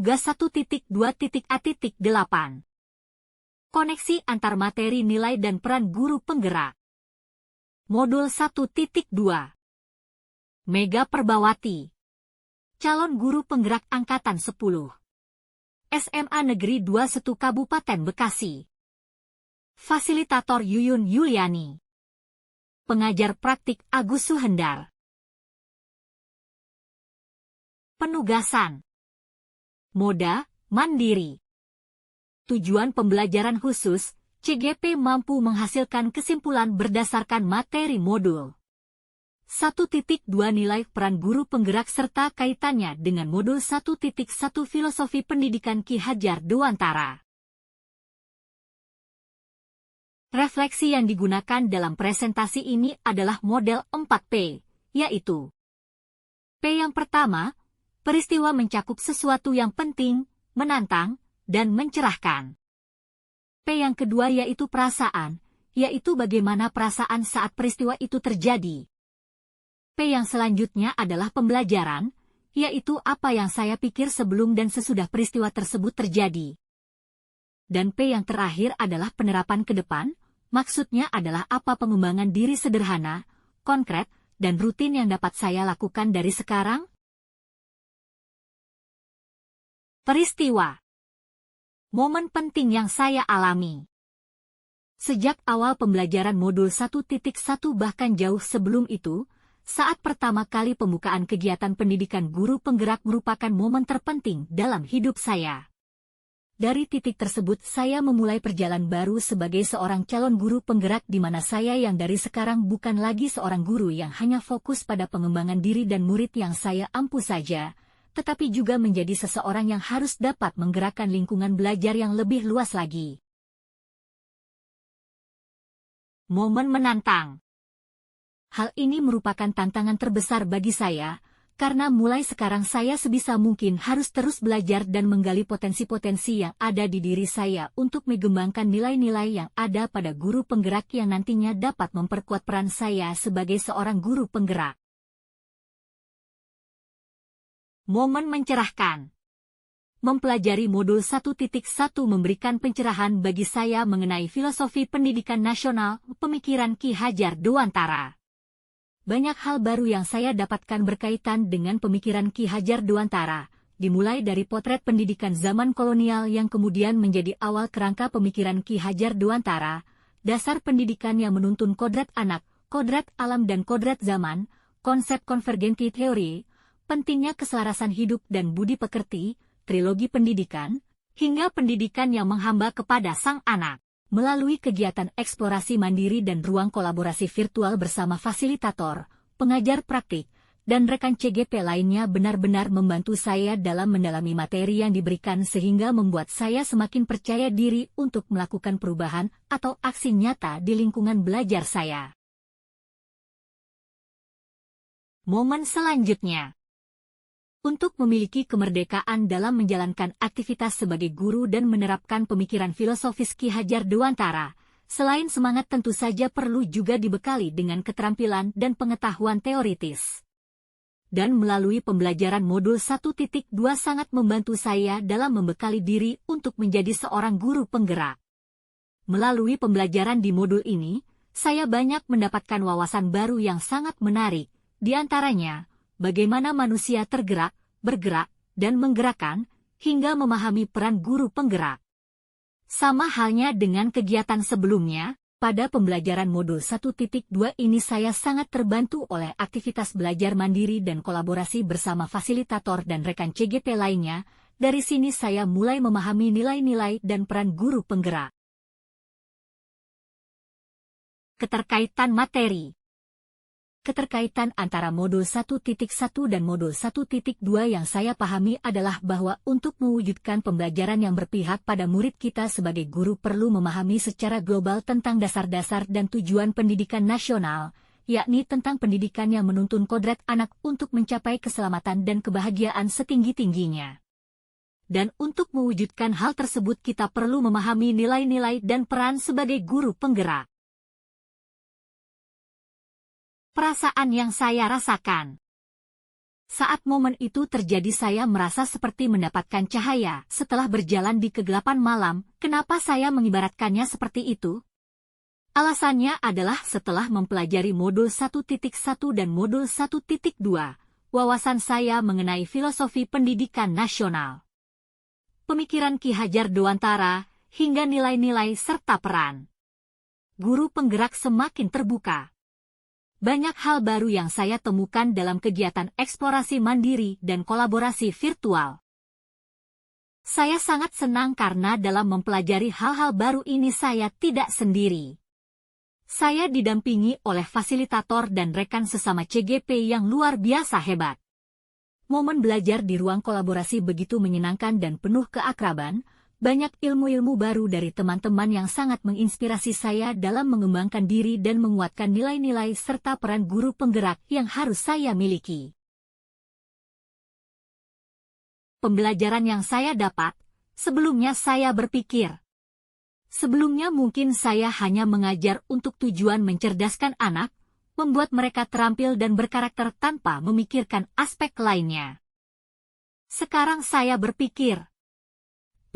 Tugas 1.2.A.8. Koneksi antar materi nilai dan peran guru penggerak. Modul 1.2. Mega Perbawati. Calon guru penggerak Angkatan 10. SMA Negeri 21 Kabupaten Bekasi. Fasilitator Yuyun Yuliani. Pengajar praktik Agus Suhendar. Penugasan. Moda, mandiri. Tujuan pembelajaran khusus, CGP mampu menghasilkan kesimpulan berdasarkan materi modul. 1.2 Nilai peran guru penggerak serta kaitannya dengan modul 1.1 Filosofi Pendidikan Ki Hajar Dewantara. Refleksi yang digunakan dalam presentasi ini adalah model 4P, yaitu P yang pertama, peristiwa mencakup sesuatu yang penting, menantang, dan mencerahkan. P yang kedua yaitu perasaan, yaitu bagaimana perasaan saat peristiwa itu terjadi. P yang selanjutnya adalah pembelajaran, yaitu apa yang saya pikir sebelum dan sesudah peristiwa tersebut terjadi. Dan P yang terakhir adalah penerapan ke depan, maksudnya adalah apa pengembangan diri sederhana, konkret, dan rutin yang dapat saya lakukan dari sekarang. Peristiwa. Momen penting yang saya alami. Sejak awal pembelajaran modul 1.1 bahkan jauh sebelum itu, saat pertama kali pembukaan kegiatan pendidikan guru penggerak merupakan momen terpenting dalam hidup saya. Dari titik tersebut saya memulai perjalanan baru sebagai seorang calon guru penggerak di mana saya yang dari sekarang bukan lagi seorang guru yang hanya fokus pada pengembangan diri dan murid yang saya ampu saja, tetapi juga menjadi seseorang yang harus dapat menggerakkan lingkungan belajar yang lebih luas lagi. Momen menantang. Hal ini merupakan tantangan terbesar bagi saya, karena mulai sekarang saya sebisa mungkin harus terus belajar dan menggali potensi-potensi yang ada di diri saya untuk mengembangkan nilai-nilai yang ada pada guru penggerak yang nantinya dapat memperkuat peran saya sebagai seorang guru penggerak. Momen mencerahkan. Mempelajari modul 1.1 memberikan pencerahan bagi saya mengenai filosofi pendidikan nasional, pemikiran Ki Hajar Dewantara. Banyak hal baru yang saya dapatkan berkaitan dengan pemikiran Ki Hajar Dewantara, dimulai dari potret pendidikan zaman kolonial yang kemudian menjadi awal kerangka pemikiran Ki Hajar Dewantara, dasar pendidikan yang menuntun kodrat anak, kodrat alam dan kodrat zaman, konsep konvergensi teori, pentingnya keselarasan hidup dan budi pekerti, trilogi pendidikan, hingga pendidikan yang menghamba kepada sang anak. Melalui kegiatan eksplorasi mandiri dan ruang kolaborasi virtual bersama fasilitator, pengajar praktik, dan rekan CGP lainnya benar-benar membantu saya dalam mendalami materi yang diberikan sehingga membuat saya semakin percaya diri untuk melakukan perubahan atau aksi nyata di lingkungan belajar saya. Momen selanjutnya. Untuk memiliki kemerdekaan dalam menjalankan aktivitas sebagai guru dan menerapkan pemikiran filosofis Ki Hajar Dewantara, selain semangat tentu saja perlu juga dibekali dengan keterampilan dan pengetahuan teoritis. Dan melalui pembelajaran modul 1.2 sangat membantu saya dalam membekali diri untuk menjadi seorang guru penggerak. Melalui pembelajaran di modul ini, saya banyak mendapatkan wawasan baru yang sangat menarik, di antaranya, bagaimana manusia tergerak, bergerak, dan menggerakkan, hingga memahami peran guru penggerak. Sama halnya dengan kegiatan sebelumnya, pada pembelajaran modul 1.2 ini saya sangat terbantu oleh aktivitas belajar mandiri dan kolaborasi bersama fasilitator dan rekan CGP lainnya. Dari sini saya mulai memahami nilai-nilai dan peran guru penggerak. Keterkaitan materi. Keterkaitan antara modul 1.1 dan modul 1.2 yang saya pahami adalah bahwa untuk mewujudkan pembelajaran yang berpihak pada murid kita sebagai guru perlu memahami secara global tentang dasar-dasar dan tujuan pendidikan nasional, yakni tentang pendidikan yang menuntun kodrat anak untuk mencapai keselamatan dan kebahagiaan setinggi-tingginya. Dan untuk mewujudkan hal tersebut kita perlu memahami nilai-nilai dan peran sebagai guru penggerak. Perasaan yang saya rasakan. Saat momen itu terjadi saya merasa seperti mendapatkan cahaya setelah berjalan di kegelapan malam. Kenapa saya mengibaratkannya seperti itu? Alasannya adalah setelah mempelajari modul 1.1 dan modul 1.2, wawasan saya mengenai filosofi pendidikan nasional, pemikiran Ki Hajar Dewantara, hingga nilai-nilai serta peran guru penggerak semakin terbuka. Banyak hal baru yang saya temukan dalam kegiatan eksplorasi mandiri dan kolaborasi virtual. Saya sangat senang karena dalam mempelajari hal-hal baru ini saya tidak sendiri. Saya didampingi oleh fasilitator dan rekan sesama CGP yang luar biasa hebat. Momen belajar di ruang kolaborasi begitu menyenangkan dan penuh keakraban. Banyak ilmu-ilmu baru dari teman-teman yang sangat menginspirasi saya dalam mengembangkan diri dan menguatkan nilai-nilai serta peran guru penggerak yang harus saya miliki. Pembelajaran yang saya dapat, sebelumnya saya berpikir, sebelumnya mungkin saya hanya mengajar untuk tujuan mencerdaskan anak, membuat mereka terampil dan berkarakter tanpa memikirkan aspek lainnya. Sekarang saya berpikir,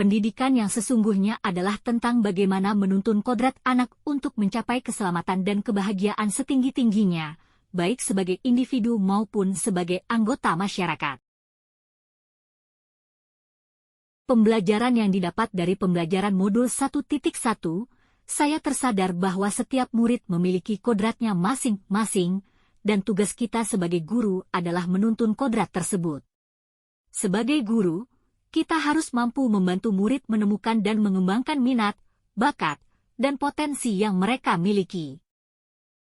pendidikan yang sesungguhnya adalah tentang bagaimana menuntun kodrat anak untuk mencapai keselamatan dan kebahagiaan setinggi-tingginya, baik sebagai individu maupun sebagai anggota masyarakat. Pembelajaran yang didapat dari pembelajaran modul 1.1, saya tersadar bahwa setiap murid memiliki kodratnya masing-masing, dan tugas kita sebagai guru adalah menuntun kodrat tersebut. Sebagai guru, kita harus mampu membantu murid menemukan dan mengembangkan minat, bakat, dan potensi yang mereka miliki.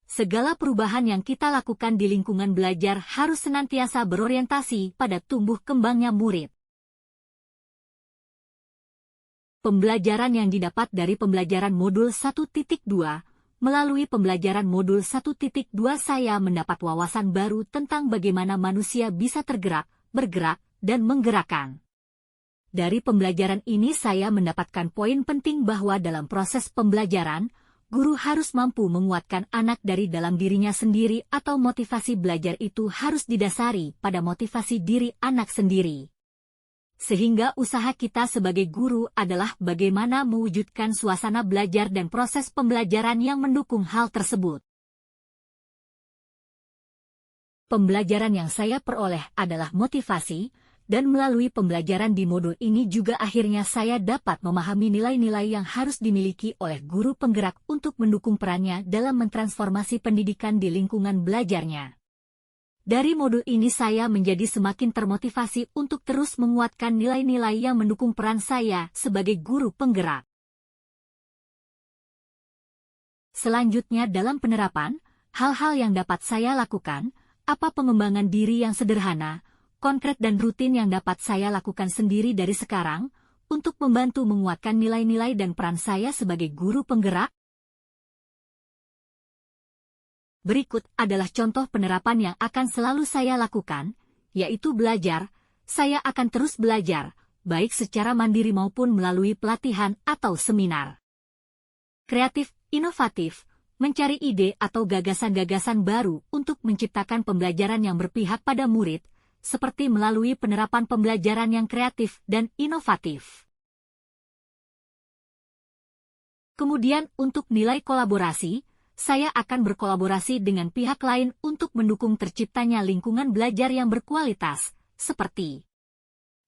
Segala perubahan yang kita lakukan di lingkungan belajar harus senantiasa berorientasi pada tumbuh kembangnya murid. Pembelajaran yang didapat dari pembelajaran modul 1.2, melalui pembelajaran modul 1.2 saya mendapat wawasan baru tentang bagaimana manusia bisa tergerak, bergerak, dan menggerakkan. Dari pembelajaran ini saya mendapatkan poin penting bahwa dalam proses pembelajaran, guru harus mampu menguatkan anak dari dalam dirinya sendiri atau motivasi belajar itu harus didasari pada motivasi diri anak sendiri. Sehingga usaha kita sebagai guru adalah bagaimana mewujudkan suasana belajar dan proses pembelajaran yang mendukung hal tersebut. Pembelajaran yang saya peroleh adalah motivasi, dan melalui pembelajaran di modul ini juga akhirnya saya dapat memahami nilai-nilai yang harus dimiliki oleh guru penggerak untuk mendukung perannya dalam mentransformasi pendidikan di lingkungan belajarnya. Dari modul ini saya menjadi semakin termotivasi untuk terus menguatkan nilai-nilai yang mendukung peran saya sebagai guru penggerak. Selanjutnya dalam penerapan, hal-hal yang dapat saya lakukan, apa pengembangan diri yang sederhana, konkret dan rutin yang dapat saya lakukan sendiri dari sekarang, untuk membantu menguatkan nilai-nilai dan peran saya sebagai guru penggerak? Berikut adalah contoh penerapan yang akan selalu saya lakukan, yaitu belajar. Saya akan terus belajar, baik secara mandiri maupun melalui pelatihan atau seminar. Kreatif, inovatif, mencari ide atau gagasan-gagasan baru untuk menciptakan pembelajaran yang berpihak pada murid, seperti melalui penerapan pembelajaran yang kreatif dan inovatif. Kemudian untuk nilai kolaborasi, saya akan berkolaborasi dengan pihak lain untuk mendukung terciptanya lingkungan belajar yang berkualitas, seperti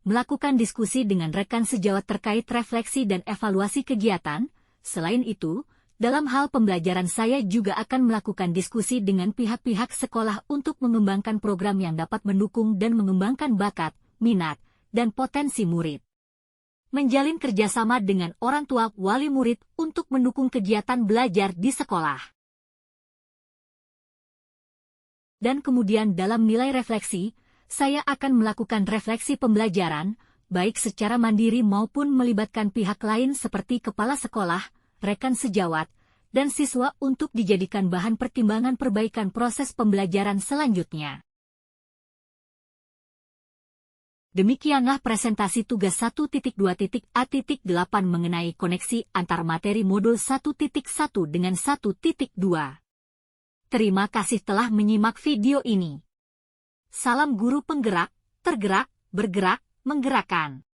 melakukan diskusi dengan rekan sejawat terkait refleksi dan evaluasi kegiatan. Selain itu, dalam hal pembelajaran saya juga akan melakukan diskusi dengan pihak-pihak sekolah untuk mengembangkan program yang dapat mendukung dan mengembangkan bakat, minat, dan potensi murid. Menjalin kerjasama dengan orang tua wali murid untuk mendukung kegiatan belajar di sekolah. Dan kemudian dalam nilai refleksi, saya akan melakukan refleksi pembelajaran, baik secara mandiri maupun melibatkan pihak lain seperti kepala sekolah, rekan sejawat, dan siswa untuk dijadikan bahan pertimbangan perbaikan proses pembelajaran selanjutnya. Demikianlah presentasi tugas 1.2.A.8 mengenai koneksi antar materi modul 1.1 dengan 1.2. Terima kasih telah menyimak video ini. Salam guru penggerak, tergerak, bergerak, menggerakkan.